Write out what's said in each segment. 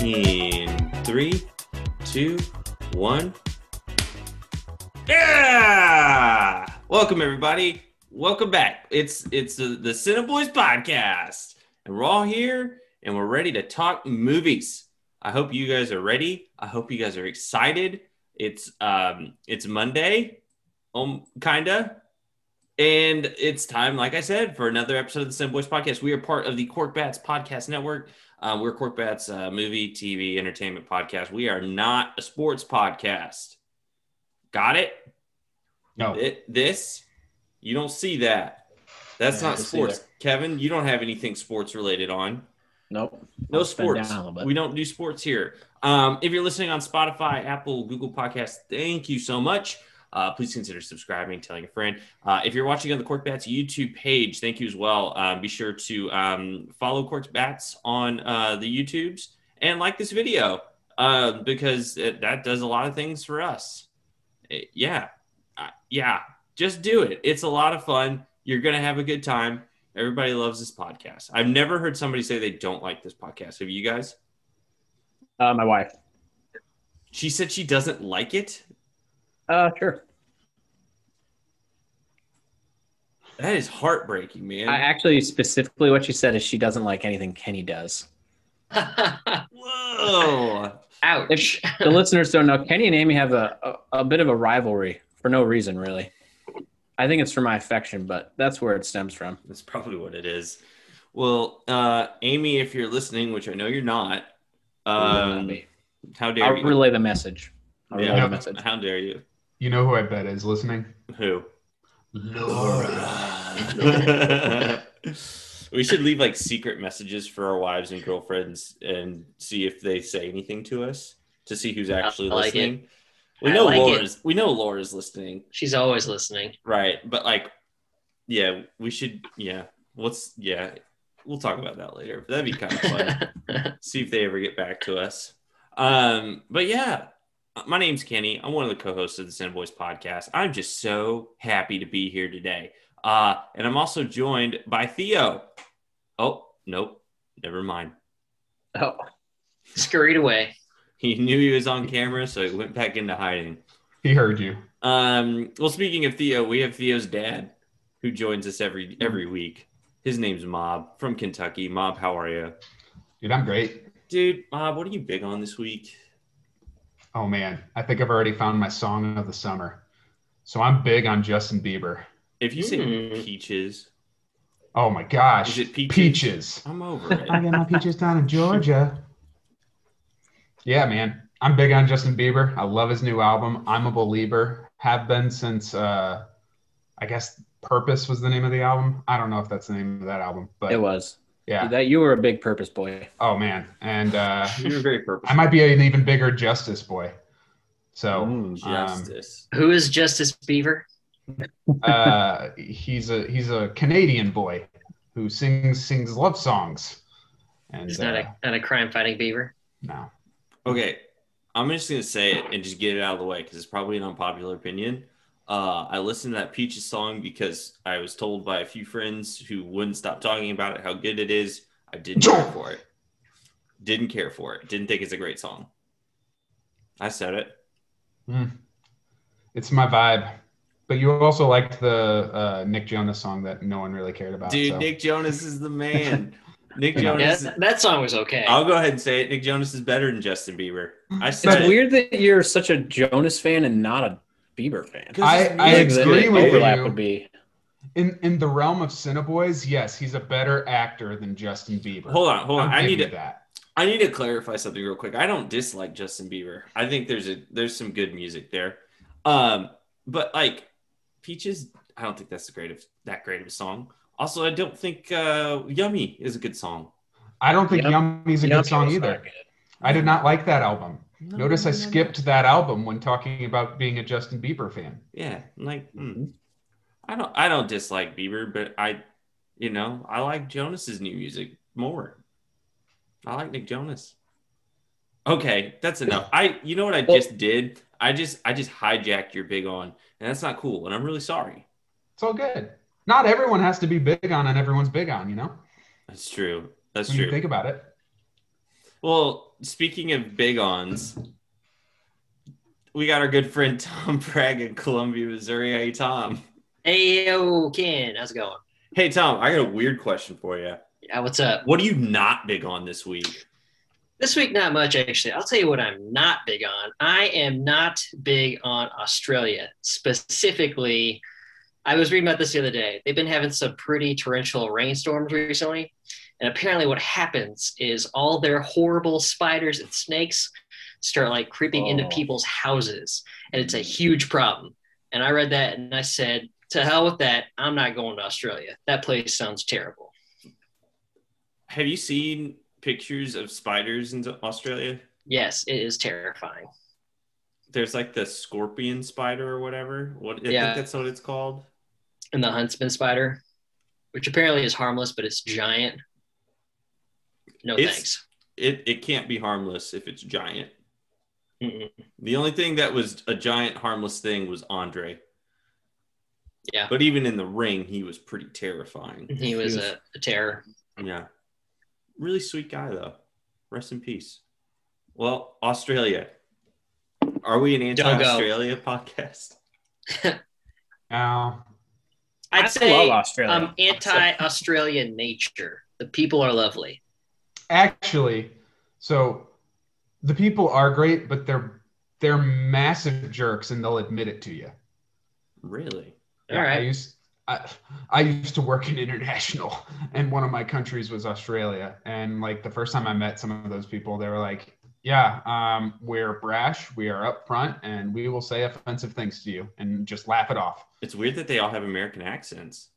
In 3, 2, 1. Yeah! Welcome everybody. Welcome back. It's the CineBoiz podcast, and we're all here and we're ready to talk movies. I hope you guys are ready. I hope you guys are excited. It's Monday, kinda. And it's time, like I said, for another episode of the CineBoiz podcast. We are part of the Cork Bats podcast network. We're Cork Bats movie, TV, entertainment podcast. We are not a sports podcast. Got it? No. This, you don't see that. That's not sports. Kevin, you don't have anything sports related on. Nope. No sports. We don't do sports here. If you're listening on Spotify, Apple, Google Podcasts, thank you so much. Please consider subscribing, telling a friend. If you're watching on the Cork Bats YouTube page, thank you as well. Be sure to follow Cork Bats on the YouTubes and like this video because that does a lot of things for us. Yeah, just do it. It's a lot of fun. You're going to have a good time. Everybody loves this podcast. I've never heard somebody say they don't like this podcast. Have you guys? My wife. She said she doesn't like it? Sure. That is heartbreaking, man. I actually, specifically what she said is she doesn't like anything Kenny does. Whoa. Ouch. If the listeners don't know, Kenny and Amy have a bit of a rivalry for no reason, really. I think it's for my affection, but that's where it stems from. That's probably what it is. Well, Amy, if you're listening, which I know you're not, how dare I'll you? relay the message. How dare you? You know who I bet is listening? Who? Laura. We should leave like secret messages for our wives and girlfriends and see if they say anything to us to see who's actually listening. We know Laura's listening. She's always listening. Right. But we should, we'll talk about that later. That'd be kind of fun. See if they ever get back to us. But yeah, my name's Kenny. I'm one of the co-hosts of the CineBoiz podcast. I'm just so happy to be here today. And I'm also joined by Theo. Oh, nope. Never mind. Oh, scurried away. He knew he was on camera, so he went back into hiding. He heard you. Well, speaking of Theo, we have Theo's dad who joins us every week. His name's Mob from Kentucky. Mob, how are you? Dude, I'm great. Dude, Mob, what are you big on this week? Oh, man. I think I've already found my song of the summer. So I'm big on Justin Bieber. If you say Peaches. Oh, my gosh. Is it Peaches? Peaches. I'm over it. I got my peaches down in Georgia. Yeah, man. I'm big on Justin Bieber. I love his new album. I'm a believer. Have been since, I guess, Purpose was the name of the album. I don't know if that's the name of that album. But It was. Yeah. That you were a big Purpose boy. Oh, man. And you were very purposeful. I might be an even bigger Justice boy. So Justice. Who is Justice Beaver? he's a Canadian boy who sings love songs. And He's not a crime-fighting beaver. No. Okay, I'm just going to say it and just get it out of the way because it's probably an unpopular opinion. I listened to that Peaches song because I was told by a few friends who wouldn't stop talking about it how good it is. I didn't care for it. Didn't care for it. Didn't think it's a great song. I said it. It's my vibe. But you also liked the Nick Jonas song that no one really cared about. Dude, so. Nick Jonas is the man. Nick Jonas. Yeah, that song was okay. I'll go ahead and say it. Nick Jonas is better than Justin Bieber. I It's said it. weird that you're such a Jonas fan and not a Bieber fan. I agree with overlap you. would be. In the realm of CineBoiz, yes, he's a better actor than Justin Bieber. Hold on. I need to to clarify something real quick. I don't dislike Justin Bieber. I think there's some good music there. But like Peaches, I don't think that's that great of a song. Also, I don't think Yummy is a good song. I don't think Yummy's a good song either. Good. I did not like that album. Notice I No. skipped that album when talking about being a Justin Bieber fan. Yeah, like I don't dislike Bieber, but I like Jonas's new music more. I like Nick Jonas. Okay, that's enough. You know what I just did? I just hijacked your big on, and that's not cool, and I'm really sorry. It's all good. Not everyone has to be big on and everyone's big on, you know? That's true. That's when true. you think about it. Well, speaking of big ons, we got our good friend Tom Bragg in Columbia, Missouri. Hey, Tom. Hey, yo, Ken. How's it going? Hey, Tom, I got a weird question for you. Yeah, what's up? What are you not big on this week? This week, not much, actually. I'll tell you what I'm not big on. I am not big on Australia. Specifically, I was reading about this the other day. They've been having some pretty torrential rainstorms recently. And apparently what happens is all their horrible spiders and snakes start like creeping into people's houses. And it's a huge problem. And I read that and I said, to hell with that. I'm not going to Australia. That place sounds terrible. Have you seen pictures of spiders in Australia? Yes, it is terrifying. There's like the scorpion spider or whatever. I think that's what it's called. And the huntsman spider, which apparently is harmless, but it's giant. No thanks. It can't be harmless if it's giant. Mm-mm. The only thing that was a giant harmless thing was Andre. Yeah. But even in the ring, he was pretty terrifying. He was a terror. Yeah. Really sweet guy, though. Rest in peace. Well, Australia. Are we an anti-Australia podcast? No. I'd say love Australia. Anti-Australian nature. The people are lovely. Actually, so the people are great, but they're massive jerks, and they'll admit it to you. Really? Yeah, All right. I used to work in international, and one of my countries was Australia. And like the first time I met some of those people, they were like, "Yeah, we're brash, we are upfront, and we will say offensive things to you and just laugh it off." It's weird that they all have American accents.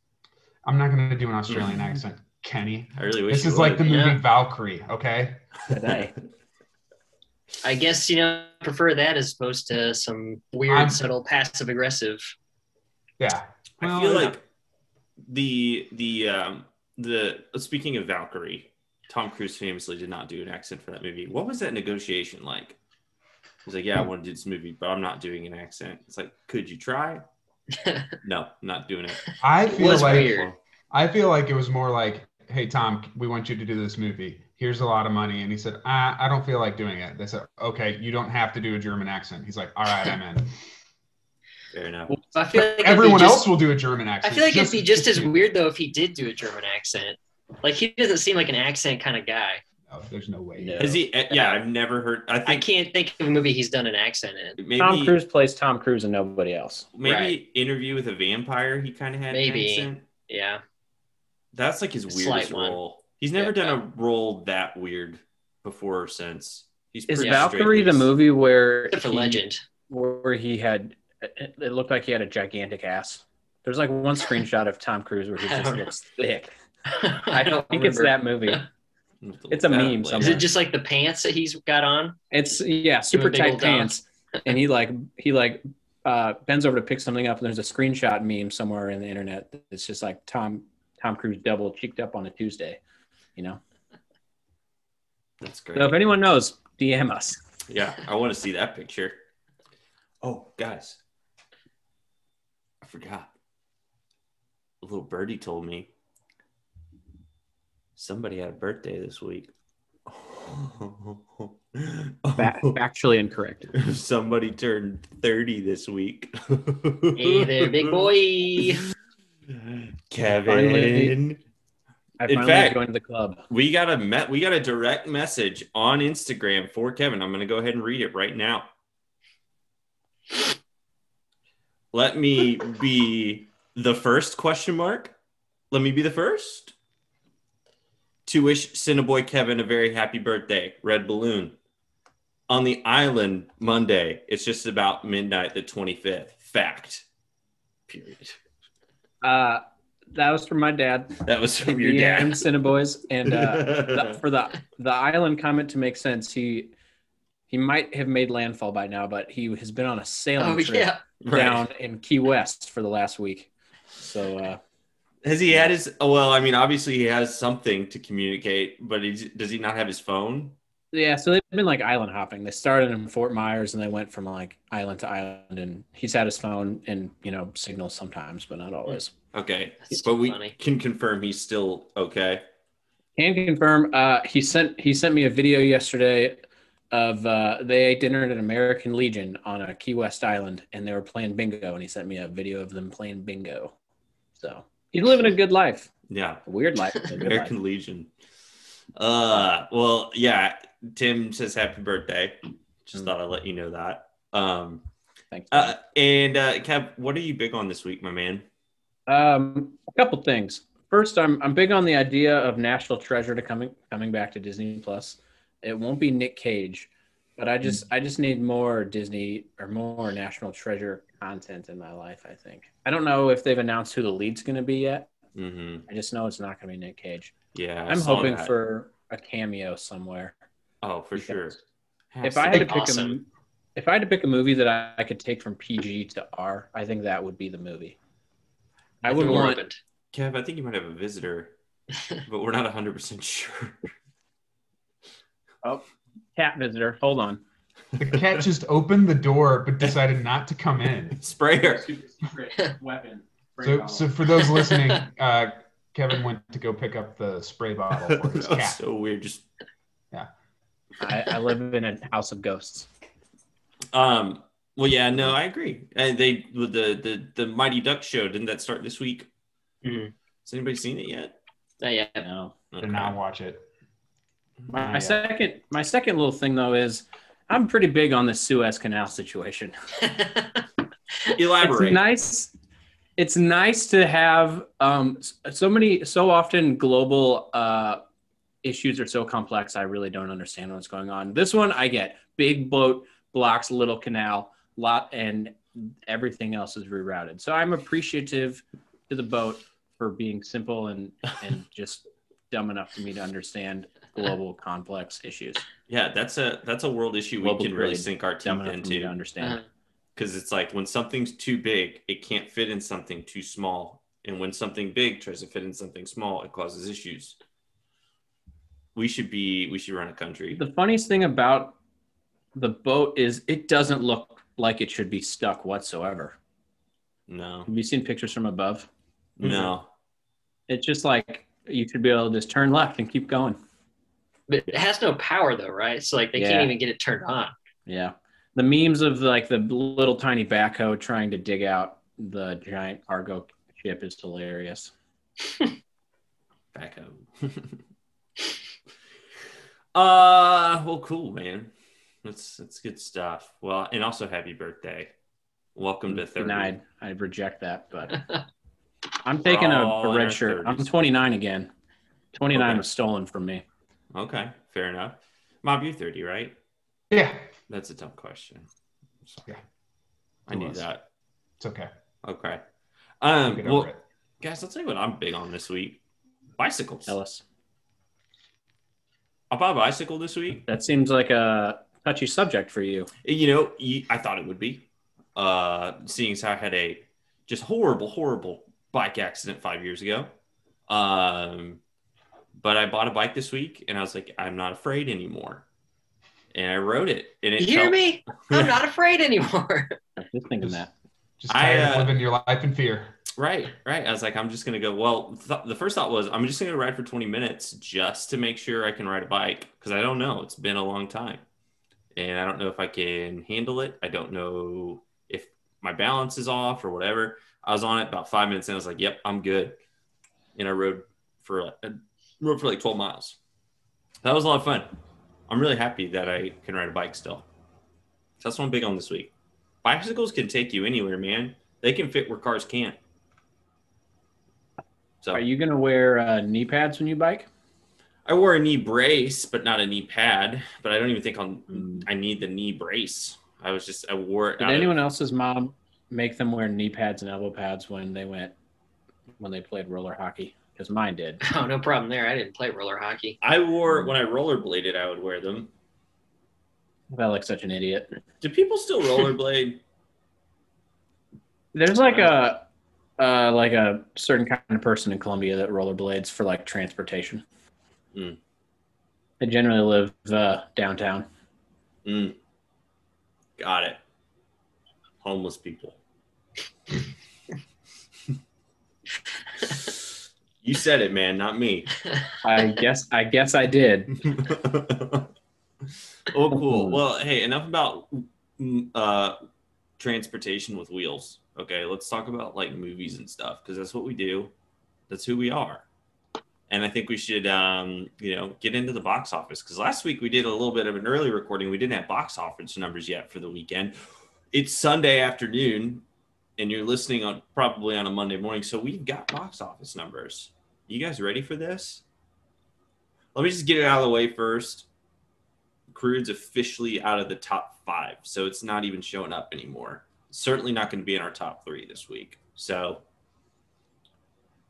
I'm not going to do an Australian accent, Kenny. I really wish This you is like would. the movie Valkyrie, okay? Today. I guess, prefer that as opposed to some weird, subtle, passive-aggressive. Yeah. I feel like the speaking of Valkyrie, Tom Cruise famously did not do an accent for that movie. What was that negotiation like? He's like, "Yeah, I want to do this movie, but I'm not doing an accent." It's like, could you try? No, not doing it. I feel like weird. I feel like it was more like, "Hey Tom, we want you to do this movie. Here's a lot of money." And he said, "I don't feel like doing it." They said, "Okay, you don't have to do a German accent." He's like, "All right, I'm in." Fair enough. I feel like Everyone else will do a German accent. I feel like it'd be just as weird though if he did do a German accent. Like he doesn't seem like an accent kind of guy. No, there's no way. No. Is he? Yeah, I've never heard. I can't think of a movie he's done an accent in. Maybe Tom Cruise plays Tom Cruise and nobody else. Maybe Right. Interview with a Vampire. He kind of had Maybe. an accent. Yeah. That's like his Slight weirdest one. role. He's never Yeah. done a role that weird before or since. He's Is pretty Valkyrie the straight-laced. movie where Except for Legend. where he had it looked like he had a gigantic ass? There's like one screenshot of Tom Cruise where he I just don't looks thick. I don't think it's remember. that movie. It's a That meme later. Is somewhere. it just like the pants that he's got on? It's super With big tight old dogs. pants, and he bends over to pick something up, and there's a screenshot meme somewhere in the internet. It's just like Tom Cruise double cheeked up on a Tuesday, That's great. So if anyone knows, DM us. Yeah, I want to see that picture. Oh, guys. I forgot. A little birdie told me somebody had a birthday this week. Factually incorrect. Somebody turned 30 this week. Hey there, big boy. Kevin. I In finally fact- joined the club. We got a direct message on Instagram for Kevin. I'm going to go ahead and read it right now. Let me be the first ? Let me be the first to wish CineBoy Kevin a very happy birthday. Red balloon. On the island Monday. It's just about midnight the 25th. Fact. Period. That was from my dad. That was from your Yeah, dad. and CineBoiz. And for the island comment to make sense, he might have made landfall by now, but he has been on a sailing trip Yeah. down in Key West for the last week. So Has he had his? Well, I mean, obviously he has something to communicate, but does he not have his phone? yeah, so they've been like island hopping. They started in Fort Myers and they went from like island to island. And he's had his phone and signals sometimes, but not always. Okay, That's but we funny. can confirm he's still okay. Can confirm. He sent me a video yesterday they ate dinner at an American Legion on a Key West island, and they were playing bingo, and he sent me a video of them playing bingo. So he's living a good life. Yeah. A weird life. A good American life. Legion. Well, yeah. Tim says happy birthday. Just thought I'd let you know that. Thanks. And Kev, what are you big on this week, my man? A couple things. First, I'm big on the idea of National Treasure coming back to Disney Plus. It won't be Nick Cage, but I just need more Disney or more National Treasure content in my life. I think. I don't know if they've announced who the lead's going to be yet. I just know it's not going to be Nick Cage. Yeah, I'm hoping for a cameo somewhere. Oh, for sure. If I had to pick a movie that I could take from PG to R, I think that would be the movie. I would want. Kev, I think you might have a visitor, but we're not 100% sure. Oh, cat visitor. Hold on. The cat just opened the door but decided not to come in. Sprayer. Super secret weapon. So for those listening, Kevin went to go pick up the spray bottle for his cat. So weird. Yeah. I live in a house of ghosts. Well, yeah, no, I agree. And they with the Mighty Duck show, didn't that start this week? Mm-hmm. Has anybody seen it yet? Not yet. No. Did not watch it. My second little thing though is I'm pretty big on the Suez Canal situation. Elaborate. It's nice to have so often global issues are so complex. I really don't understand what's going on. This one I get. Big boat blocks little canal lot, and everything else is rerouted. So I'm appreciative to the boat for being simple and just dumb enough for me to understand global complex issues. Yeah, that's a world issue we can really sink our teeth into. To understand. Because it's like when something's too big, it can't fit in something too small. And when something big tries to fit in something small, it causes issues. We should run a country. The funniest thing about the boat is it doesn't look like it should be stuck whatsoever. No. Have you seen pictures from above? No. It's just like you should be able to just turn left and keep going. But it has no power though, right? So like they can't even get it turned on. Yeah. The memes of like the little tiny backhoe trying to dig out the giant cargo ship is hilarious. Backhoe. Well, cool, man. That's good stuff. Well, and also happy birthday. Welcome to 30. Denied. I reject that, but I'm taking a red shirt. 30s. I'm 29 again. 29 was stolen from me. Okay, fair enough. Mob, you're 30, right? Yeah. That's a tough question. Yeah. I knew that. It's okay. Okay. Well, guys, I'll tell you what I'm big on this week. Bicycles. Tell us. I bought a bicycle this week. That seems like a touchy subject for you. You know, I thought it would be. Seeing as how I had a just horrible bike accident 5 years ago. But I bought a bike this week, and I was like, I'm not afraid anymore. And I rode it. And you hear me? I'm not afraid anymore. Just thinking that. Just tired of living your life in fear. Right. I was like, I'm just going to go. Well, the first thought was, I'm just going to ride for 20 minutes just to make sure I can ride a bike. Because I don't know. It's been a long time. And I don't know if I can handle it. I don't know if my balance is off or whatever. I was on it about 5 minutes, and I was like, yep, I'm good. And I rode for like 12 miles. That was a lot of fun. I'm really happy that I can ride a bike still. So that's what I'm big on this week. Bicycles can take you anywhere, man. They can fit where cars can't. So, are you going to wear knee pads when you bike? I wore a knee brace, but not a knee pad. But I don't even think I need the knee brace. I wore it. Did anyone else's mom make them wear knee pads and elbow pads when they played roller hockey? Because mine did. Oh, no problem there. I didn't play roller hockey. When I rollerbladed, I would wear them. I felt like such an idiot. Do people still rollerblade? There's like a certain kind of person in Colombia that rollerblades for like transportation. Mm. They generally live downtown. Got it. Homeless people. You said it, man, not me. I guess I did. Well, cool. Well, hey, enough about transportation with wheels. Okay, let's talk about like movies and stuff because that's what we do. That's who we are. And I think we should, get into the box office because last week we did a little bit of an early recording. We didn't have box office numbers yet for the weekend. It's Sunday afternoon, and you're listening probably on a Monday morning, so we've got box office numbers. You guys ready for this? Let me just get it out of the way first. Crude's officially out of the top 5, so it's not even showing up anymore. Certainly not going to be in our top 3 this week. So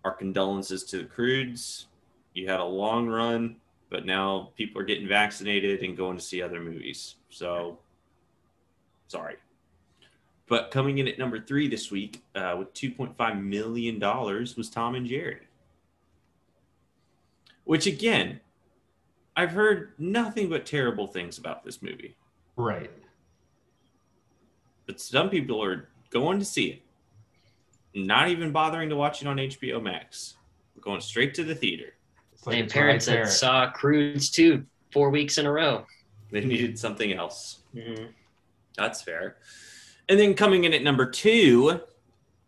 our condolences to the Crudes. You had a long run, but now people are getting vaccinated and going to see other movies. So sorry. But coming in at number 3 this week with $2.5 million was Tom and Jerry. Which, again, I've heard nothing but terrible things about this movie. Right. But some people are going to see it. Not even bothering to watch it on HBO Max. We're going straight to the theater. It's like And parents right that saw Crudes 2 4 weeks in a row. They needed something else. Mm-hmm. That's fair. And then coming in at number 2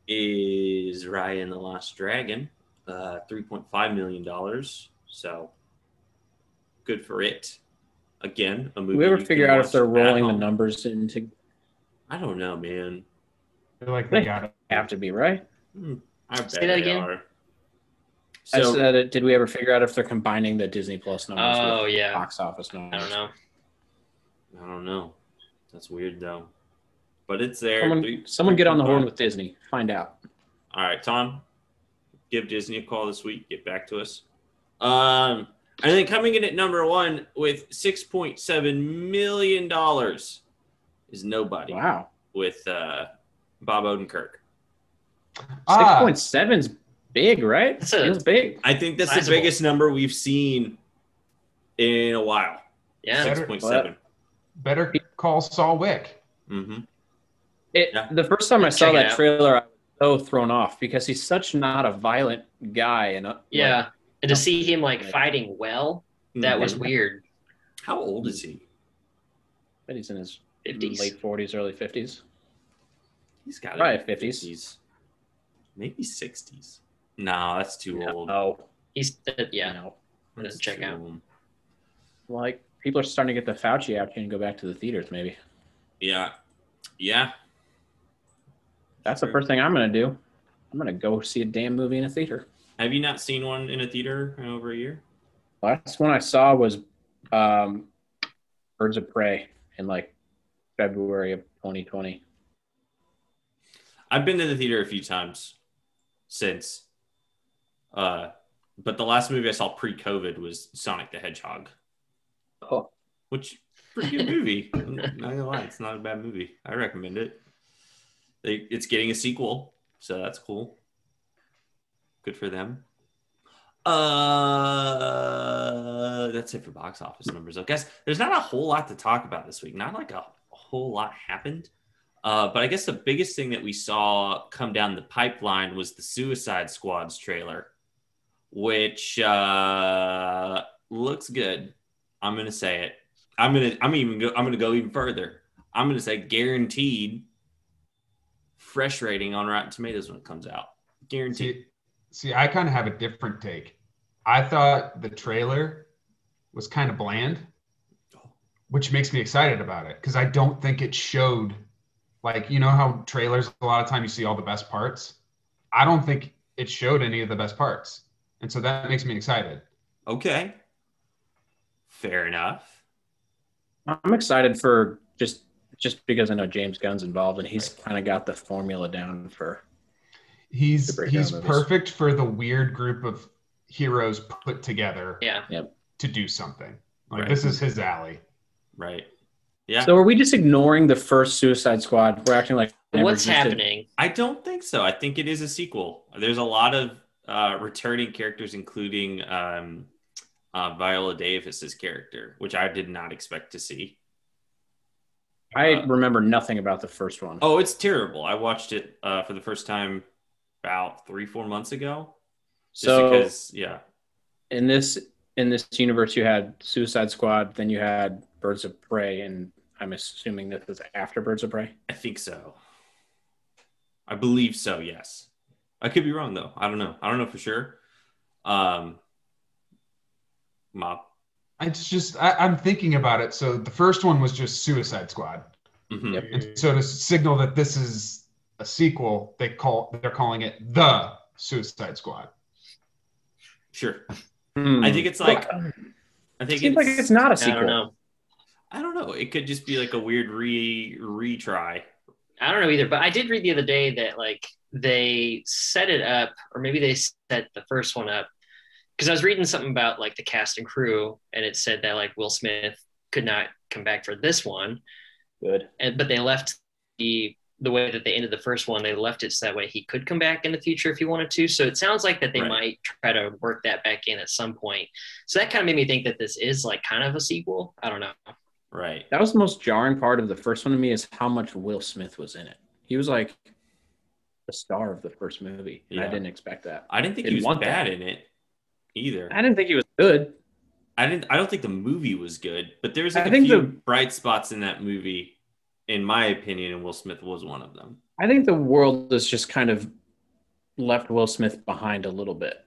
is Raya and the Lost Dragon. $3.5 million. So good for it. Again, a movie. Do we ever you figure can out if watch they're at rolling the home. numbers into? I don't know, man. I feel like they got it. Have to be, right? I bet Say that they again? are. I So said, did we ever figure out if they're combining the Disney Plus numbers Oh, with yeah. box office I numbers? don't know. I don't know. That's weird though. But it's there. Someone get on the horn with Disney. Find out. All right, Tom. Give Disney a call this week. Get back to us. And then coming in at number 1 with $6.7 million is Nobody. Wow. With Bob Odenkirk. 6.7's big, right? That's a- Feels big. I think that's Sizable. the biggest number we've seen in a while. Yeah. Better- 6.7. Better call Saul Wick. Mm-hmm. The first time I saw Check it that out. trailer, I was so thrown off because he's such not a violent guy. And Yeah. And to see him fighting well, that was weird. How old is he? but he's in his 50s. late 40s, early 50s. He's got Probably to be 50s. maybe 60s. No, that's too old. Oh, He's yeah. no. That's check too out. old. Like, people are starting to get the Fauci out here and go back to the theaters, maybe. Yeah. That's the first thing I'm going to do. I'm going to go see a damn movie in a theater. Have you not seen one in a theater in over a year? Last one I saw was Birds of Prey in February of 2020. I've been to the theater a few times since. But the last movie I saw pre-COVID was Sonic the Hedgehog. Oh, Which, pretty good movie. I'm not gonna lie, it's not a bad movie. I recommend it. It's getting a sequel, so that's cool. Good for them. That's it for box office numbers. I guess there's not a whole lot to talk about this week. Not a whole lot happened. But I guess the biggest thing that we saw come down the pipeline was the Suicide Squad's trailer, which looks good. I'm gonna say it. I'm gonna go even further. I'm gonna say guaranteed fresh rating on Rotten Tomatoes when it comes out. Guaranteed. See, I kind of have a different take. I thought the trailer was kind of bland, which makes me excited about it because I don't think it showed, how trailers, a lot of time you see all the best parts. I don't think it showed any of the best parts. And so that makes me excited. Okay. Fair enough. I'm excited for just because I know James Gunn's involved and he's kind of got the formula down for. He's movies. perfect for the weird group of heroes put together to do something. Right. This is his alley. Right. Yeah. So are we just ignoring the first Suicide Squad? We're acting like it never What's existed? happening? I don't think so. I think it is a sequel. There's a lot of returning characters, including Viola Davis's character, which I did not expect to see. I remember nothing about the first one. Oh, it's terrible. I watched it for the first time about 3-4 months ago. Because in this universe, you had Suicide Squad, then you had Birds of Prey, and I'm assuming this is after Birds of Prey. I think so. I believe so. Yes. I could be wrong though. I don't know. I don't know for sure. Mob. It's just I'm thinking about it. So the first one was just Suicide Squad, Yep. and so to signal that this is a sequel, they're calling it the Suicide Squad. Sure. I think it's like. I think seems like it's not a sequel. I don't know. It could just be like a weird retry. I don't know either, but I did read the other day that like they set it up, or maybe they set the first one up, because I was reading something about like the cast and crew, and it said that like Will Smith could not come back for this one. Good. But they left the way that they ended the first one, they left it so that way he could come back in the future if he wanted to. So it sounds like that they might try to work that back in at some point. So that kind of made me think that this is like kind of a sequel. I don't know. Right. That was the most jarring part of the first one to me, is how much Will Smith was in it. He was like the star of the first movie, and I didn't expect that. I didn't think he was bad in it either. I didn't think he was good. I don't think the movie was good, but there's like a few bright spots in that movie, in my opinion, and Will Smith was one of them. I think the world has just kind of left Will Smith behind a little bit.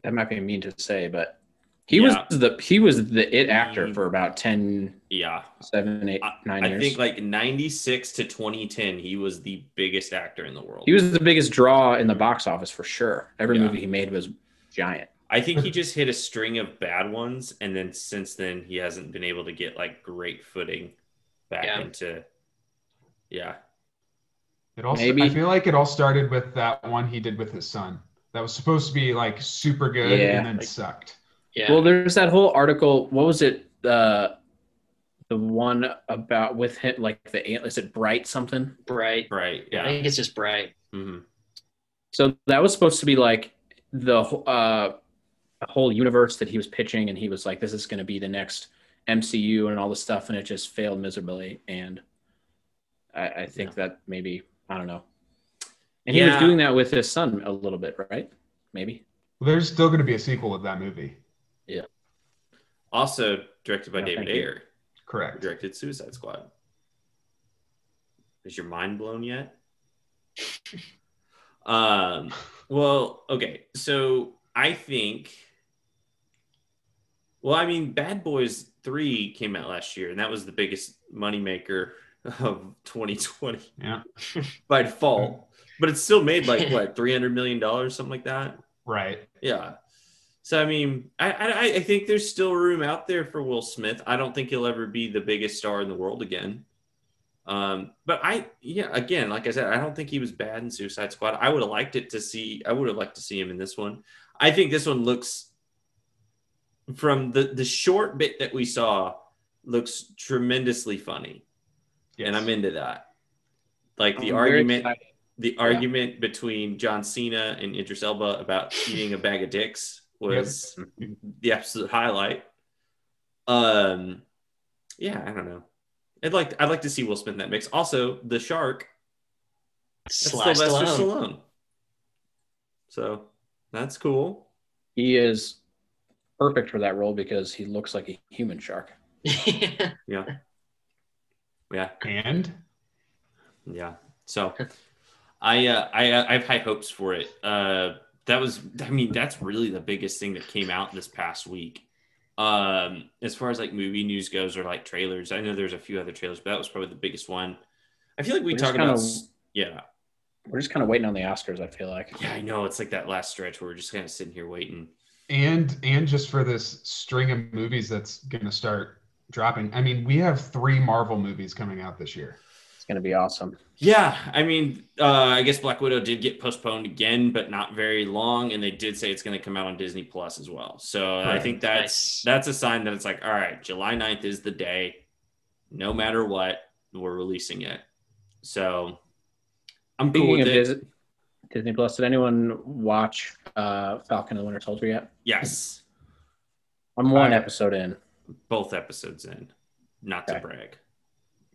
That might be mean to say, but he was the it actor for about 10, 7, 8, 9 years. I think like 96 to 2010, he was the biggest actor in the world. He was the biggest draw in the box office for sure. Every movie he made was giant. I think he just hit a string of bad ones, and then since then he hasn't been able to get like great footing back into. Yeah. It also, I feel like it all started with that one he did with his son. That was supposed to be like super good, and then sucked. Yeah. Well, there's that whole article. What was it? The one about with him, like is it Bright something? Bright. Yeah. I think it's just Bright. Mm-hmm. So that was supposed to be like the whole universe that he was pitching, and he was like, "This is going to be the next MCU and all this stuff," and it just failed miserably. And I think that maybe, I don't know. And he was doing that with his son a little bit, right? Maybe. Well, there's still going to be a sequel of that movie. Yeah. Also directed by David Ayer. Correct. Who directed Suicide Squad. Is your mind blown yet? Well, okay. So I think, Bad Boys 3 came out last year, and that was the biggest moneymaker of 2020 by default, but it still made like what, $300 million, something like that. Right. Yeah. So I think there's still room out there for Will Smith. I don't think he'll ever be the biggest star in the world again. But again, like I said, I don't think he was bad in Suicide Squad. I would have liked to see him in this one. I think this one looks, from the short bit that we saw, looks tremendously funny. Yes. And I'm into that. Like the argument between John Cena and Idris Elba about eating a bag of dicks was the absolute highlight. I don't know. I'd like to see Will Smith in that mix. Also, the shark, Sylvester Stallone. So that's cool. He is perfect for that role because he looks like a human shark. Yeah. And so I have high hopes for it. That's really the biggest thing that came out this past week. As far as like movie news goes, or like trailers, I know there's a few other trailers, but that was probably the biggest one. I feel like we're just kind of waiting on the Oscars. I feel like. Yeah, I know, it's like that last stretch where we're just kind of sitting here waiting. And just for this string of movies that's going to start dropping. I mean, we have 3 Marvel movies coming out this year. It's going to be awesome. Yeah, I guess Black Widow did get postponed again, but not very long, and they did say it's going to come out on Disney Plus as well. So I think that's a sign that it's like, all right, July 9th is the day. No matter what, we're releasing it. So I'm cool with it. Disney Plus, did anyone watch Falcon and the Winter Soldier yet? Yes. I'm one episode in. Both episodes in, not to brag.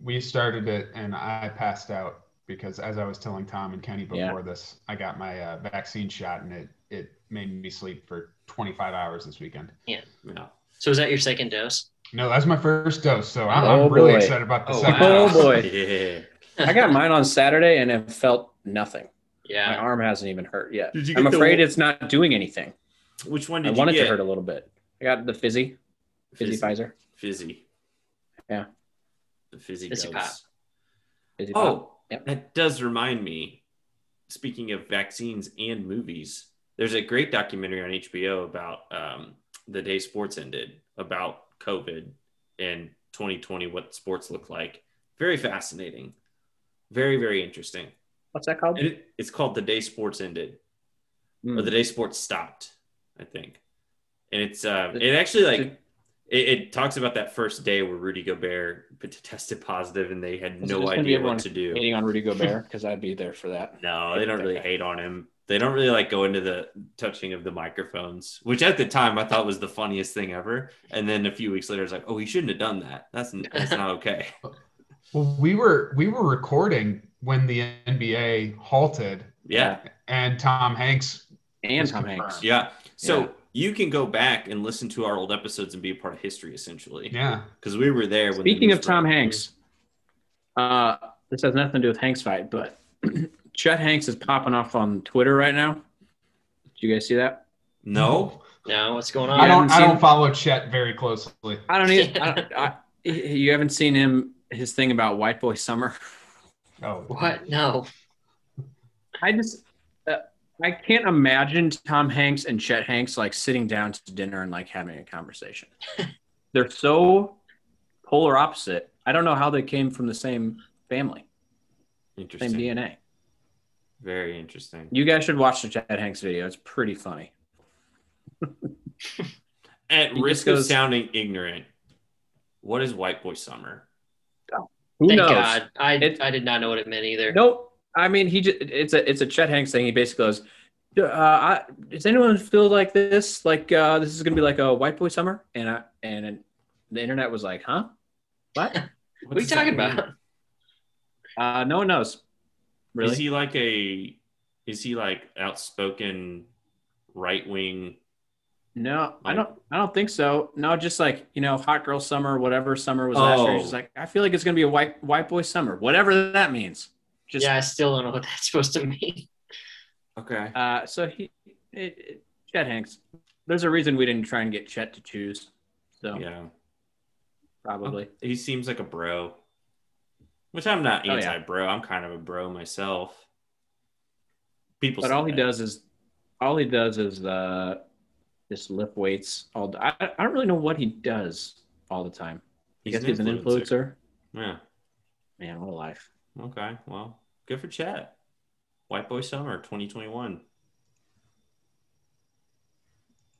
We started it and I passed out because, as I was telling Tom and Kenny before this, I got my vaccine shot and it made me sleep for 25 hours this weekend. Yeah. So is that your second dose? No, that's my first dose, so I'm, Oh, I'm really boy. excited about the Oh, second wow. dose. Oh, boy. Yeah. I got mine on Saturday and it felt nothing. My Yeah. arm hasn't even hurt yet. Did you I'm get the- afraid it's not doing anything. Which one I did want you it get? to hurt a little bit. I got the fizzy Pfizer. Fizzy. Yeah. The fizzy Fizzy goes. pop. Fizzy Oh, pop. Yep. that does remind me, speaking of vaccines and movies, there's a great documentary on HBO about the day sports ended, about COVID and 2020, what sports look like. Very fascinating. Very, very interesting. What's that called? And it's called The Day Sports Ended, or The Day Sports Stopped, I think. And it's it actually like it talks about that first day where Rudy Gobert tested positive and they had no idea what to do. Hating on Rudy Gobert because I'd be there for that. No, they don't really hate on him. They don't really like go into the touching of the microphones, which at the time I thought was the funniest thing ever. And then a few weeks later, it's like, oh, he shouldn't have done that. That's not okay. Well, we were recording when the NBA halted, Yeah. and Tom Hanks And was Tom confirmed. Hanks. Yeah. So Yeah. you can go back and listen to our old episodes and be a part of history, essentially. Yeah. Because we were there. When Speaking of Tom Hanks, this has nothing to do with Hanks fight, but Chet Hanks is popping off on Twitter right now. Did you guys see that? No. No, what's going I on? don't I don't follow Chet very closely. I don't either. You haven't seen his thing about White Boy Summer? Oh, What? No. I can't imagine Tom Hanks and Chet Hanks like sitting down to dinner and like having a conversation. They're so polar opposite. I don't know how they came from the same family, Interesting. same DNA. Very interesting. You guys should watch the Chet Hanks video. It's pretty funny. At He risk just goes- of sounding ignorant, what is White Boy Summer? Who Thank knows? God. I did not know what it meant either. Nope. I mean, it's a Chet Hanks thing. He basically goes, does anyone feel like this? Like this is gonna be like a White Boy Summer? And the internet was like, huh? What? What are you talking about? No one knows. Really? Is he like outspoken right wing? No, I don't think so. No, just like, hot girl summer, whatever summer was last year. Just like, I feel like it's gonna be a white boy summer, whatever that means. Just Yeah, I still don't know what that's supposed to mean. Okay. so Chet Hanks. There's a reason we didn't try and get Chet to choose. So Yeah. probably. He seems like a bro. Which I'm not Oh, yeah. anti-bro. I'm kind of a bro myself. People But say all he that. does is just lift weights all. I don't really know what he does all the time. I guess he's an influencer. Yeah. Man, what a life. Okay. Well, good for Chat. White Boy Summer 2021.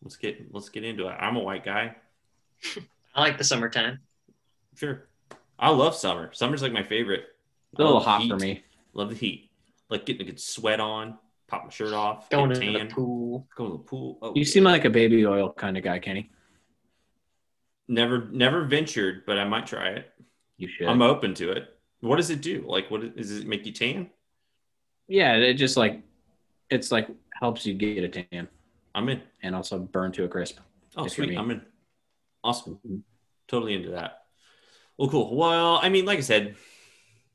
Let's get into it. I'm a white guy. I like the summertime. Sure. I love summer. Summer's like my favorite. It's a little I love hot heat. for me. Love the heat. Like getting a good sweat on, pop my shirt off, Going get into tan, the pool. go to the pool. Oh, You seem like a baby oil kind of guy, Kenny. never ventured, but I might try it. You should. I'm open to it. What does it do? Like, does it make you tan? Yeah, it just it's like helps you get a tan I'm in. and also burn to a crisp. Oh, If you're sweet. me. I'm in. Awesome. Mm-hmm. Totally into that. Well, cool. Well, I mean, like I said,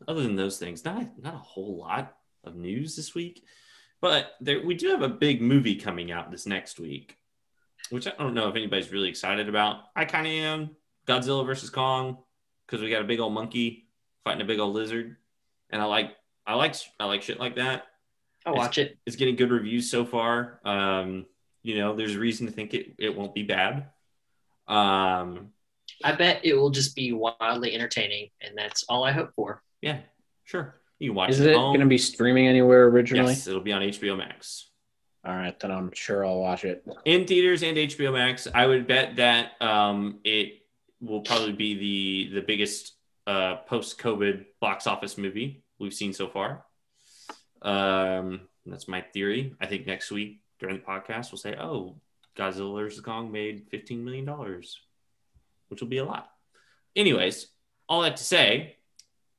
other than those things, not a whole lot of news this week, but we do have a big movie coming out this next week, which I don't know if anybody's really excited about. I kind of am. Godzilla versus Kong, because we got a big old monkey fighting a big old lizard, and I like shit like that. I'll watch it. It's getting good reviews so far. There's a reason to think it won't be bad. I bet it will just be wildly entertaining, and that's all I hope for. Yeah, sure. You can watch Is it it at home. going to be streaming anywhere originally? Yes, it'll be on HBO Max. All right, then I'm sure I'll watch it. In theaters and HBO Max. I would bet that it will probably be the biggest post-COVID box office movie we've seen so far. That's my theory. I think next week during the podcast we'll say, oh, Godzilla vs. Kong made $15 million, which will be a lot. Anyways, all that to say,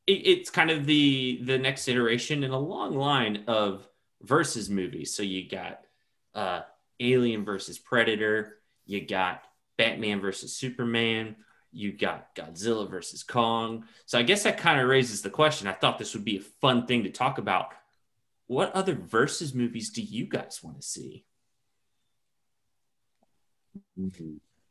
it's kind of the next iteration in a long line of versus movies. So you got Alien versus Predator, you got Batman versus Superman, You got Godzilla versus Kong. So I guess that kind of raises the question. I thought this would be a fun thing to talk about. What other versus movies do you guys want to see?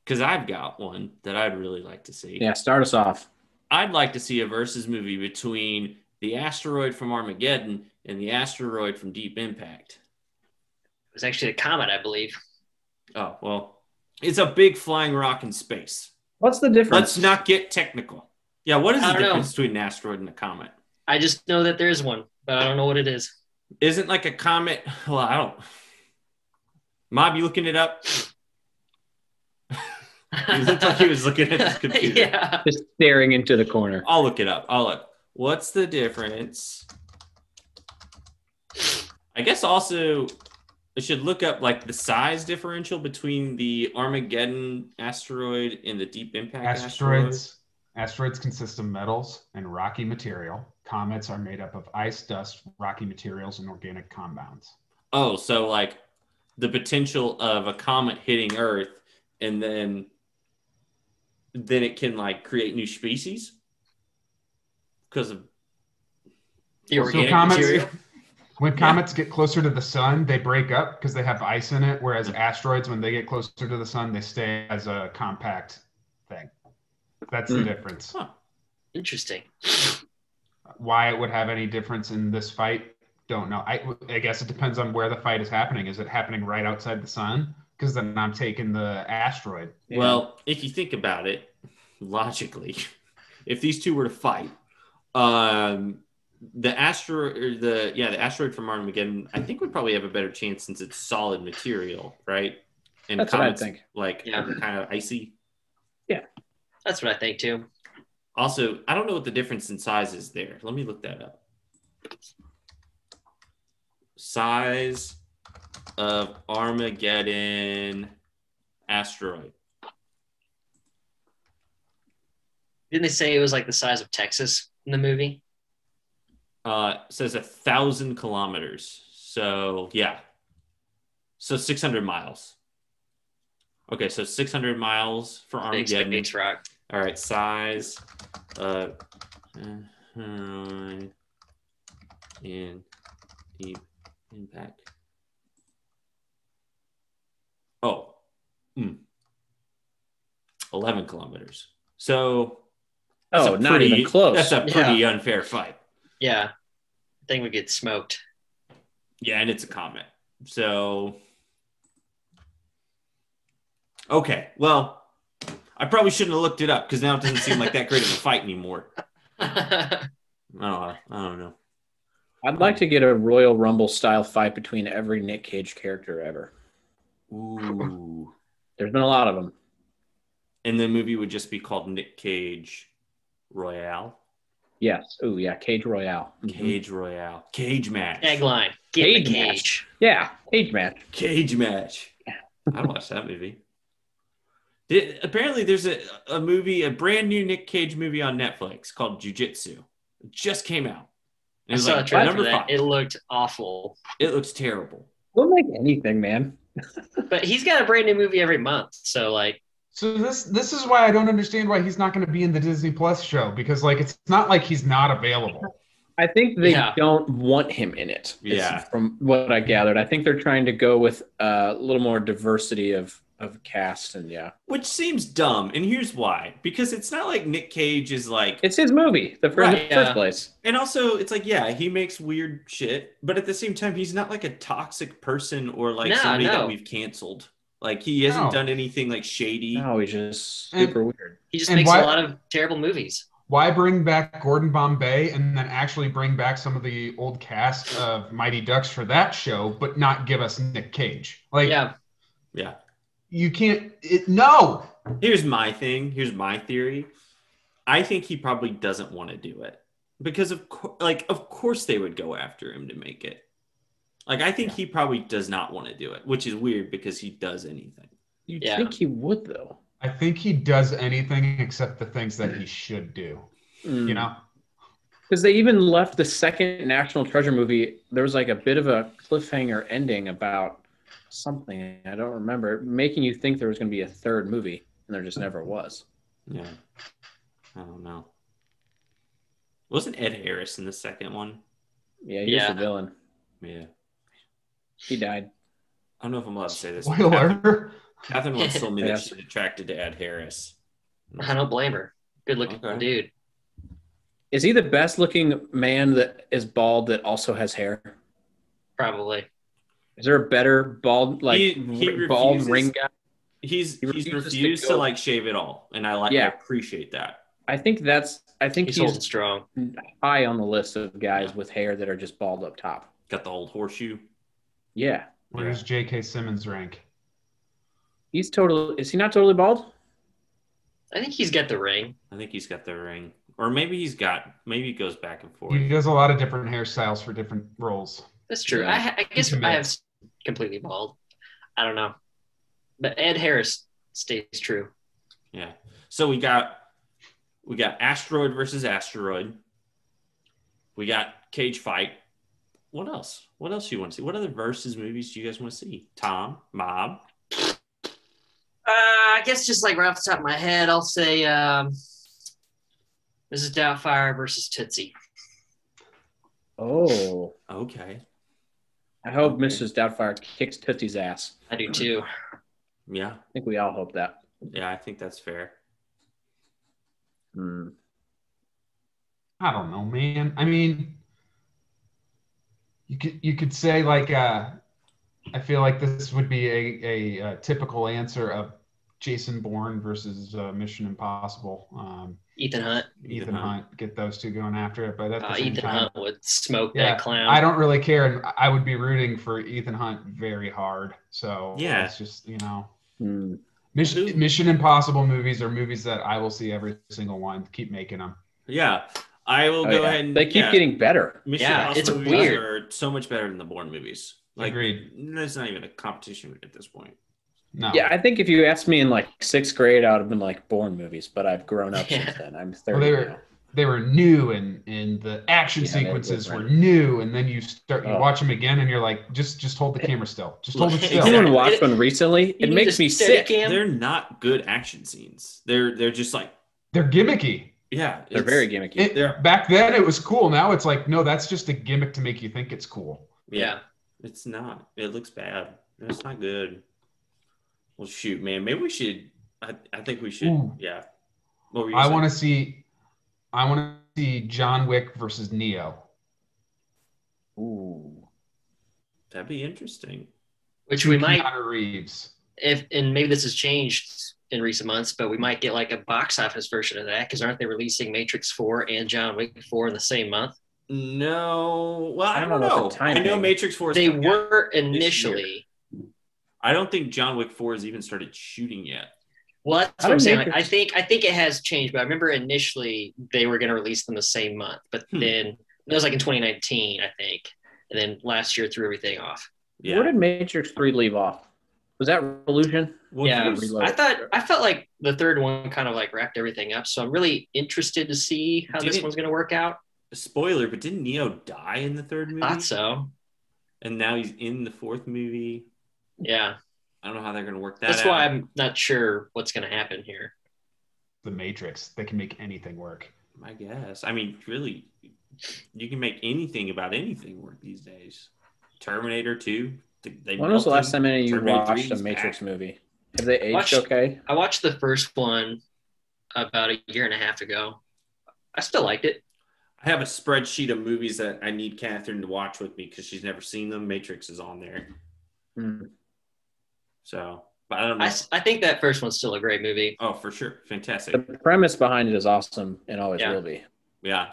Because I've got one that I'd really like to see. Yeah, start us off. I'd like to see a versus movie between the asteroid from Armageddon and the asteroid from Deep Impact. It was actually a comet, I believe. Oh, well, it's a big flying rock in space. What's the difference? Let's not get technical. Yeah, what is the difference between an asteroid and a comet? I just know that there's one, but I don't know what it is. Isn't like a comet? Well, I don't. Mob, you looking it up? He looked like he was looking at his computer. Yeah. Just staring into the corner. I'll look it up. What's the difference? I guess also I should look up like the size differential between the Armageddon asteroid and the Deep Impact asteroid. Asteroids consist of metals and rocky material. Comets are made up of ice, dust, rocky materials, and organic compounds. Oh, so like the potential of a comet hitting Earth and then it can like create new species because of the organic material. When comets get closer to the sun, they break up because they have ice in it, whereas asteroids, when they get closer to the sun, they stay as a compact thing. That's the difference. Huh. Interesting. Why it would have any difference in this fight, don't know. I guess it depends on where the fight is happening. Is it happening right outside the sun? Because then I'm taking the asteroid. Well, if you think about it logically, if these two were to fight, the asteroid from Armageddon, I think would probably have a better chance since it's solid material, right? And that's comets, what I think. Like kind of icy. Yeah, that's what I think too. Also, I don't know what the difference in size is there. Let me look that up. Size of Armageddon asteroid. Didn't they say it was like the size of Texas in the movie? Says 1,000 kilometers. So yeah. So 600 miles. Okay, so 600 miles for Armageddon. Big rock. All right, size in Deep Impact. Oh, 11 kilometers. So not even close. That's a pretty unfair fight. Yeah, I think we get smoked. Yeah, and it's a comet. So, okay, well, I probably shouldn't have looked it up because now it doesn't seem like that great of a fight anymore. I don't know. I'd like to get a Royal Rumble style fight between every Nick Cage character ever. Ooh. There's been a lot of them. And the movie would just be called Nick Cage Royale? Yes. Oh, yeah. Cage Royale. Cage Royale. Cage match. Tagline. Cage match. Yeah. Cage match. Cage match. I'd watch that movie. Apparently, there's a movie, a brand new Nick Cage movie on Netflix called Jiu-Jitsu. It just came out. I saw a trailer for that. It looked awful. It looks terrible. Don't make anything, man. But he's got a brand new movie every month, so like. So this is why I don't understand why he's not going to be in the Disney Plus show, because like it's not like he's not available. I think they don't want him in it. Yeah. From what I gathered, I think they're trying to go with a little more diversity of cast and which seems dumb. And here's why: because it's not like Nick Cage is like it's his movie, the first place. And also, it's like he makes weird shit, but at the same time, he's not like a toxic person or like somebody that we've canceled. Like he hasn't done anything like shady. No, he's just super weird. He just makes a lot of terrible movies. Why bring back Gordon Bombay and then actually bring back some of the old cast of Mighty Ducks for that show, but not give us Nick Cage? Like, yeah. You can't. No. Here's my thing. Here's my theory. I think he probably doesn't want to do it because of course they would go after him to make it. Like, I think he probably does not want to do it, which is weird because he does anything. You'd think he would, though. I think he does anything except the things that he should do, you know? Because they even left the second National Treasure movie. There was like a bit of a cliffhanger ending about something. I don't remember. Making you think there was going to be a third movie, and there just never was. Yeah. I don't know. Wasn't Ed Harris in the second one? Yeah, he was the villain. Yeah. He died. I don't know if I'm allowed to say this. Spoiler. Catherine once told me that Yes. she's attracted to Ed Harris. I don't blame her. Good looking dude. Is he the best looking man that is bald that also has hair? Probably. Is there a better bald, like bald ring guy? He's refused to like shave it all, and I appreciate that. I think he's holding strong. High on the list of guys with hair that are just bald up top. Got the old horseshoe. Yeah. Where does J.K. Simmons rank? Is he not totally bald? I think he's got the ring. Or maybe he goes back and forth. He does a lot of different hairstyles for different roles. That's true. Yeah. I guess I have completely bald. I don't know. But Ed Harris stays true. Yeah. So we got Asteroid versus Asteroid. We got Cage Fight. What else? What else do you want to see? What other versus movies do you guys want to see? Tom, Mob? I guess just like right off the top of my head, I'll say Mrs. Doubtfire versus Tootsie. Oh. Okay. I hope Mrs. Doubtfire kicks Tootsie's ass. I do too. Yeah. I think we all hope that. Yeah, I think that's fair. I don't know, man. I mean, you could say like I feel like this would be a typical answer of Jason Bourne versus Mission Impossible. Ethan Hunt. Ethan Hunt. Get those two going after it, but at the same Ethan time, Hunt would smoke that clown. I don't really care, and I would be rooting for Ethan Hunt very hard. So yeah, it's just Mission Impossible movies are movies that I will see every single one. Keep making them. Yeah. I will go ahead and they keep getting better. Mission Impossible movies are so much better than the Bourne movies. Like, agreed. There's not even a competition at this point. No. Yeah, I think if you asked me in like 6th grade, I would have been like Bourne movies, but I've grown up since then. I'm 30 now. They were new, and the action sequences were new, and then you watch them again, and you're like, just hold the camera still. Just hold it still. Someone watched one recently. It makes me sick. They're not good action scenes. They're just like they're gimmicky. Yeah, they're very gimmicky. Back then it was cool. Now it's like, no, that's just a gimmick to make you think it's cool. Yeah, it's not. It looks bad. It's not good. Well, shoot, man. Maybe we should. I think we should. Ooh. Yeah. What were you I want to see John Wick versus Neo. Ooh, that'd be interesting. Which we might. Keanu Reeves. And maybe this has changed in recent months, but we might get like a box office version of that because aren't they releasing Matrix 4 and John Wick 4 in the same month? No. Well, I don't know. I know Matrix 4 is they were initially. I don't think John Wick 4 has even started shooting yet. Well, that's what I'm saying. Like, I think it has changed, but I remember initially they were going to release them the same month, but then it was like in 2019, I think, and then last year threw everything off. Yeah. Where did Matrix 3 leave off? Was that Revolution? Yeah, I felt like the third one kind of like wrapped everything up, so I'm really interested to see how this one's going to work out. Spoiler, but didn't Neo die in the third movie? Thought so. And now he's in the fourth movie. Yeah. I don't know how they're going to work that out. That's why I'm not sure what's going to happen here. The Matrix. They can make anything work. I guess. I mean, really, you can make anything about anything work these days. Terminator 2. When was the last time any of you watched a Matrix movie? Have they aged okay? I watched the first one about a year and a half ago. I still liked it. I have a spreadsheet of movies that I need Catherine to watch with me because she's never seen them. Matrix is on there. So, but I don't know. I think that first one's still a great movie. Oh, for sure. Fantastic. The premise behind it is awesome and always will be. Yeah.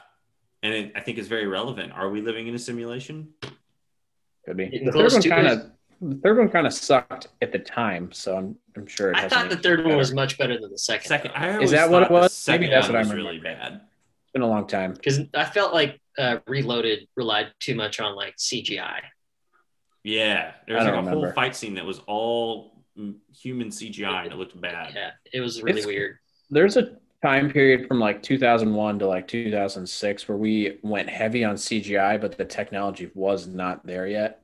And I think it's very relevant. Are we living in a simulation? Could be. The third one kind of sucked at the time, so I'm sure. I thought the third one was much better than the second. Is that what it was? Maybe that's what I remember. Really bad. It's been a long time because I felt like Reloaded relied too much on like CGI. Yeah, there was like a whole fight scene that was all human CGI and it looked bad. Yeah, it was really weird. There's a time period from like 2001 to like 2006 where we went heavy on CGI, but the technology was not there yet.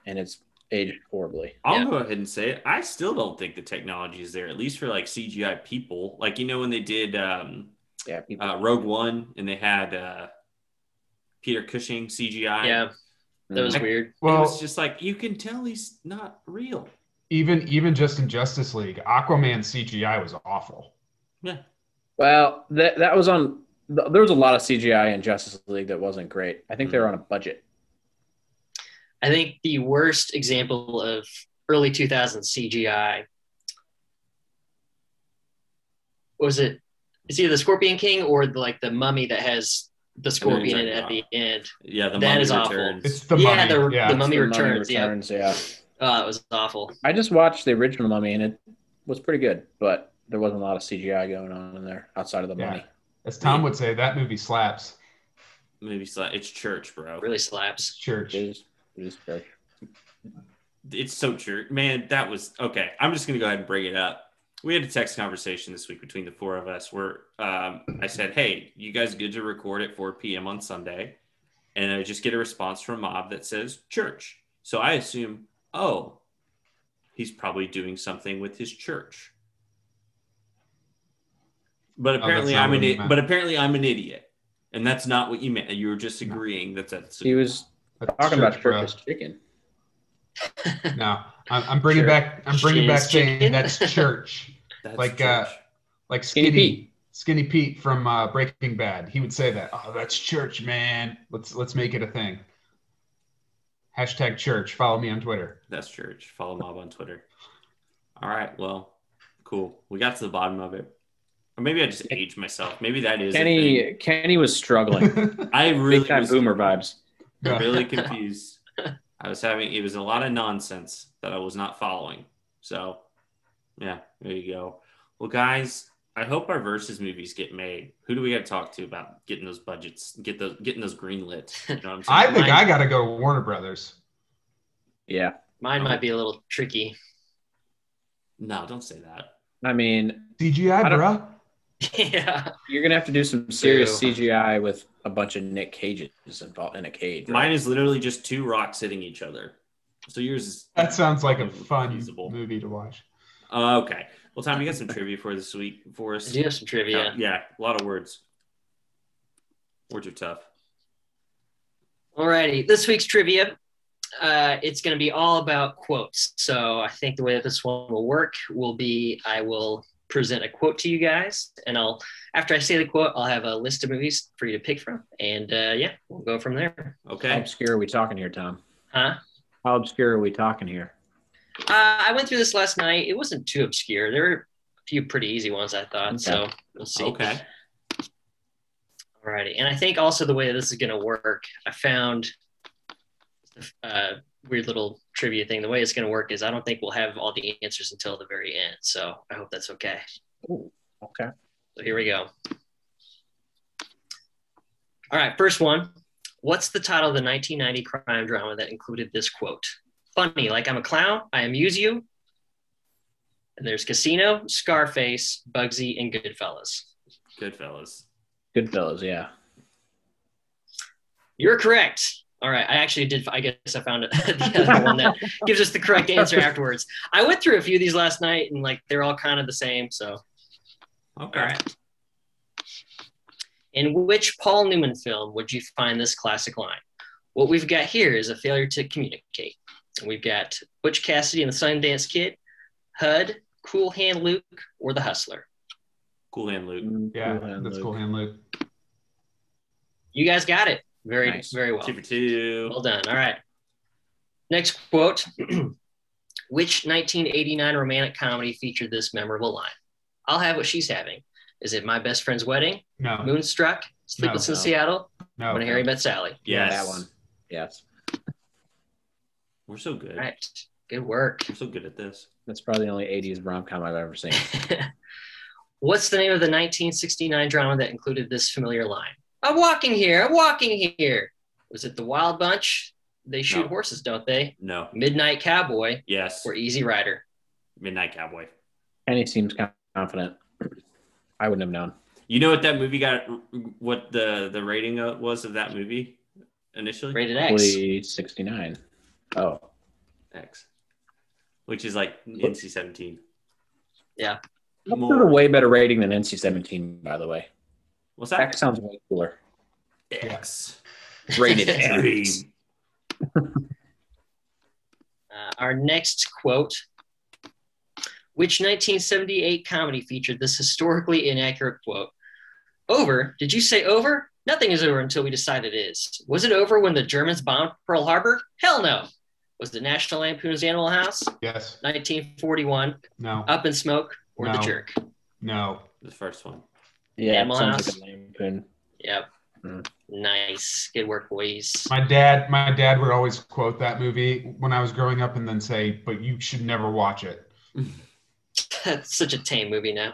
And it's aged horribly. I'll go ahead and say it. I still don't think the technology is there, at least for like CGI people. Like, when they did Rogue One and they had Peter Cushing CGI. Yeah, that was weird. Well, it was just like, you can tell he's not real. Even just in Justice League, Aquaman CGI was awful. Yeah. Well, that was on. There was a lot of CGI in Justice League that wasn't great. I think they were on a budget. I think the worst example of early 2000s CGI was it? It's either the Scorpion King or the mummy that has the scorpion in it at the end. Yeah, the that mummy is returns. awful. It's the mummy. The mummy returns. Yeah. Oh, it was awful. I just watched the original Mummy and it was pretty good, but there wasn't a lot of CGI going on in there outside of the mummy. As Tom would say, that movie slaps. It's church, bro. It really slaps. It's church. It is church. It's so church. Man, that was okay. I'm just gonna go ahead and bring it up. We had a text conversation this week between the four of us where I said, "Hey, you guys good to record at 4 p.m. on Sunday?" And I just get a response from Mob that says church. So I assume, oh, he's probably doing something with his church. But apparently I'm an idiot. And that's not what you meant. You were just agreeing that's he was talking about church's chicken. No, I'm bringing back saying that's church. That's church. Like Skinny Pete from Breaking Bad. He would say that. Oh, that's church, man. Let's make it a thing. Hashtag church. Follow me on Twitter. That's church. Follow Mob on Twitter. All right. Well, cool. We got to the bottom of it. Or maybe I just aged myself. Maybe that is Kenny was struggling. I really was boomer vibes. Really confused. It was a lot of nonsense that I was not following. So, yeah, there you go. Well, guys, I hope our Versus movies get made. Who do we got to talk to about getting those budgets, getting those greenlit? You know what I'm saying? I think I got to go Warner Brothers. Yeah. Mine might be a little tricky. No, don't say that. I mean, CGI, bro. Yeah. You're going to have to do some serious CGI with a bunch of Nick Cages involved in a cage. Right? Mine is literally just two rocks hitting each other. So yours is... That sounds like a fun movie to watch. Okay. Well, Tom, you got some trivia for this week for us? I do have some trivia. Yeah, a lot of words. Words are tough. Alrighty. This week's trivia, it's going to be all about quotes. So I think the way that this one will work will be I will present a quote to you guys, and after I say the quote, I'll have a list of movies for you to pick from, and we'll go from there. Okay. How obscure are we talking here, Tom? Huh? How obscure are we talking here? I went through this last night. It wasn't too obscure. There were a few pretty easy ones, I thought. Okay. So we'll see. Okay. Alrighty. And I think also the way that this is going to work, I found a weird little trivia thing. The way it's going to work is I don't think we'll have all the answers until the very end. So I hope that's okay. Ooh, okay. So here we go. All right. First one. What's the title of the 1990 crime drama that included this quote? Funny, like I'm a clown, I amuse you. And there's Casino, Scarface, Bugsy, and Goodfellas. Goodfellas, yeah. You're correct. All right, I guess I found the other one that gives us the correct answer afterwards. I went through a few of these last night, and they're all kind of the same, so. Okay. All right. In which Paul Newman film would you find this classic line? What we've got here is a failure to communicate. We've got Butch Cassidy and the Sundance Kid, HUD, Cool Hand Luke, or The Hustler. Cool Hand Luke. Yeah, that's Cool Hand Luke. You guys got it. Very, nice. Very well. 2 for 2. Well done. All right. Next quote. Which 1989 romantic comedy featured this memorable line? I'll have what she's having. Is it My Best Friend's Wedding? No. Moonstruck? Sleepless in Seattle? No. When Harry Met Sally? Yes. That one. Yes. We're so good. All right. Good work. We're so good at this. That's probably the only 80s rom-com I've ever seen. What's the name of the 1969 drama that included this familiar line? I'm walking here. Was it The Wild Bunch? They shoot horses, don't they? No. Midnight Cowboy? Yes. Or Easy Rider? Midnight Cowboy. Kenny seems confident. I wouldn't have known. You know what that movie got? What the rating was of that movie initially? Rated X. 69. Oh. X, which is like NC-17. Yeah. That's got a way better rating than NC-17, by the way. What's that? X sounds way cooler. X. Rated X. Our next quote. Which 1978 comedy featured this historically inaccurate quote? Over? Did you say over? Nothing is over until we decide it is. Was it over when the Germans bombed Pearl Harbor? Hell no. Was it National Lampoon's Animal House? Yes. 1941? No. Up in Smoke? Or No. The Jerk? No. The first one. Yeah, Animal sounds House. like a Lampoon. Yep. Nice. Good work, boys. My dad would always quote that movie when I was growing up and then say, but you should never watch it. That's such a tame movie now.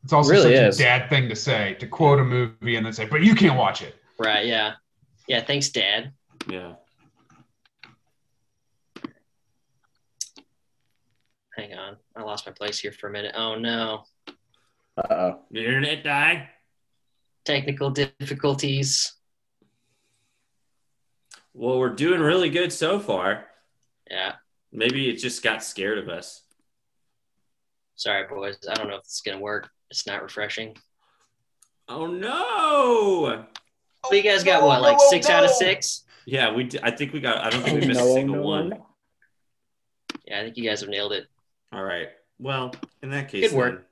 It's also Really such is. a dad thing to say, to quote a movie and then say, but you can't watch it. Right, yeah. Yeah, thanks, Dad. Yeah. Hang on. I lost my place here for a minute. Oh, no. Uh-oh. The internet died. Technical difficulties. Well, we're doing really good so far. Yeah. Maybe it just got scared of us. Sorry, boys. I don't know if it's going to work. It's not refreshing. Oh no! Well, you guys got what, like 6 out of 6? Yeah, I think we got. I don't think we missed a single one. Yeah, I think you guys have nailed it. All right. Well, in that case, Good work.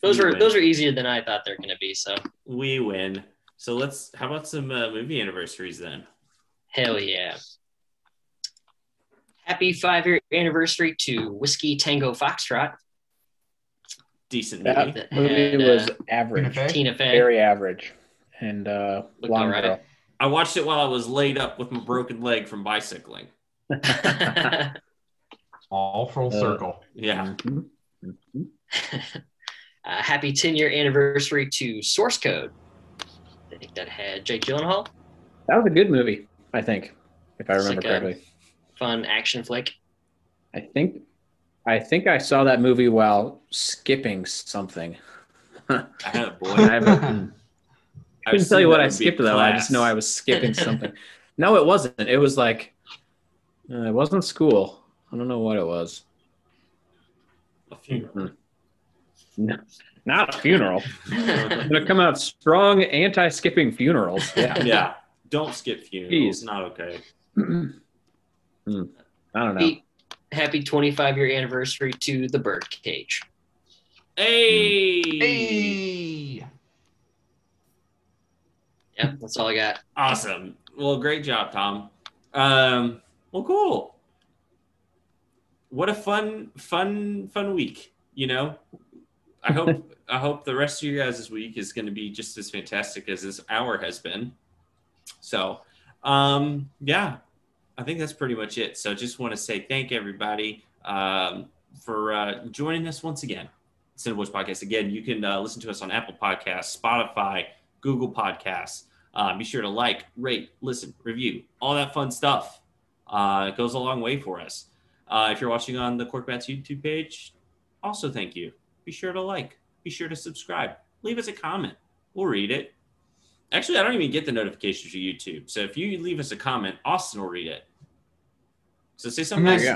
then, Those are easier than I thought they're going to be. So we win. So how about some movie anniversaries then? hell yeah! Happy 5-year anniversary to Whiskey Tango Foxtrot. Decent movie. That movie was average. Tina Fey. Very average. And Looked Long all right. Girl. I watched it while I was laid up with my broken leg from bicycling. All full circle. Yeah. Mm-hmm. Happy 10-year anniversary to Source Code. I think that had Jake Gyllenhaal. That was a good movie, I think, if I It's remember like a correctly. fun action flick. I think I saw that movie while skipping something. Boy. I couldn't tell you what I skipped though. I just know I was skipping something. No, it wasn't. It was like it wasn't school. I don't know what it was. A funeral. Mm-hmm. No, not a funeral. I'm gonna come out strong anti-skipping funerals. Yeah. Yeah. Don't skip funerals. Jeez. It's not okay. I don't know. Happy 25-year anniversary to The Birdcage. Hey. Hey. Yeah, that's all I got. Awesome. Well, great job, Tom. Well, cool. What a fun week. You know, I hope the rest of you guys this week is going to be just as fantastic as this hour has been. So, yeah, I think that's pretty much it. So just want to say thank everybody for joining us once again. CineBoiz Podcast. Again, you can listen to us on Apple Podcasts, Spotify, Google Podcasts. Be sure to like, rate, listen, review, all that fun stuff. It goes a long way for us. If you're watching on the Corkbats YouTube page, also thank you. Be sure to like. Be sure to subscribe. Leave us a comment. We'll read it. Actually, I don't even get the notifications for YouTube. So if you leave us a comment, Austin will read it. So say something nice.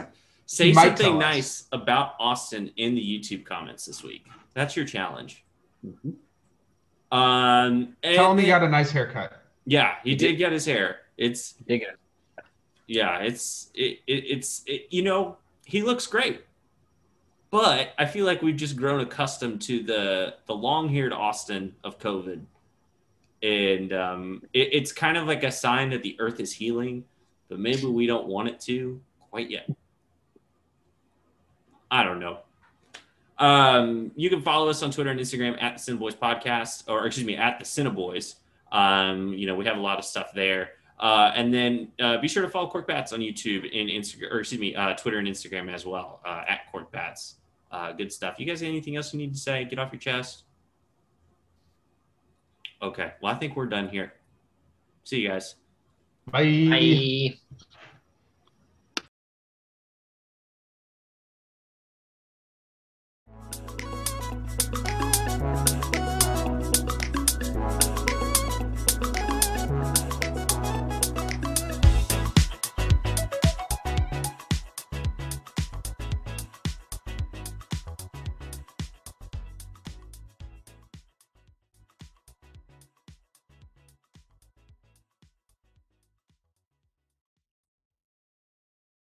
Say something nice about Austin in the YouTube comments this week. That's your challenge. Mm-hmm. Tell him he got a nice haircut. Yeah, he did get his hair. It's Dig it. you know, he looks great. But I feel like we've just grown accustomed to the long-haired Austin of COVID. And it's kind of like a sign that the earth is healing, but maybe we don't want it to quite yet. I don't know. You can follow us on Twitter and Instagram at CineBoiz Podcast, or excuse me, at the CineBoiz. You know, we have a lot of stuff there. And then be sure to follow Corkbats on YouTube and Instagram, or excuse me, Twitter and Instagram as well, at Corkbats. Good stuff. You guys have anything else you need to say? Get off your chest. Okay. Well, I think we're done here. See you guys. Bye. Bye.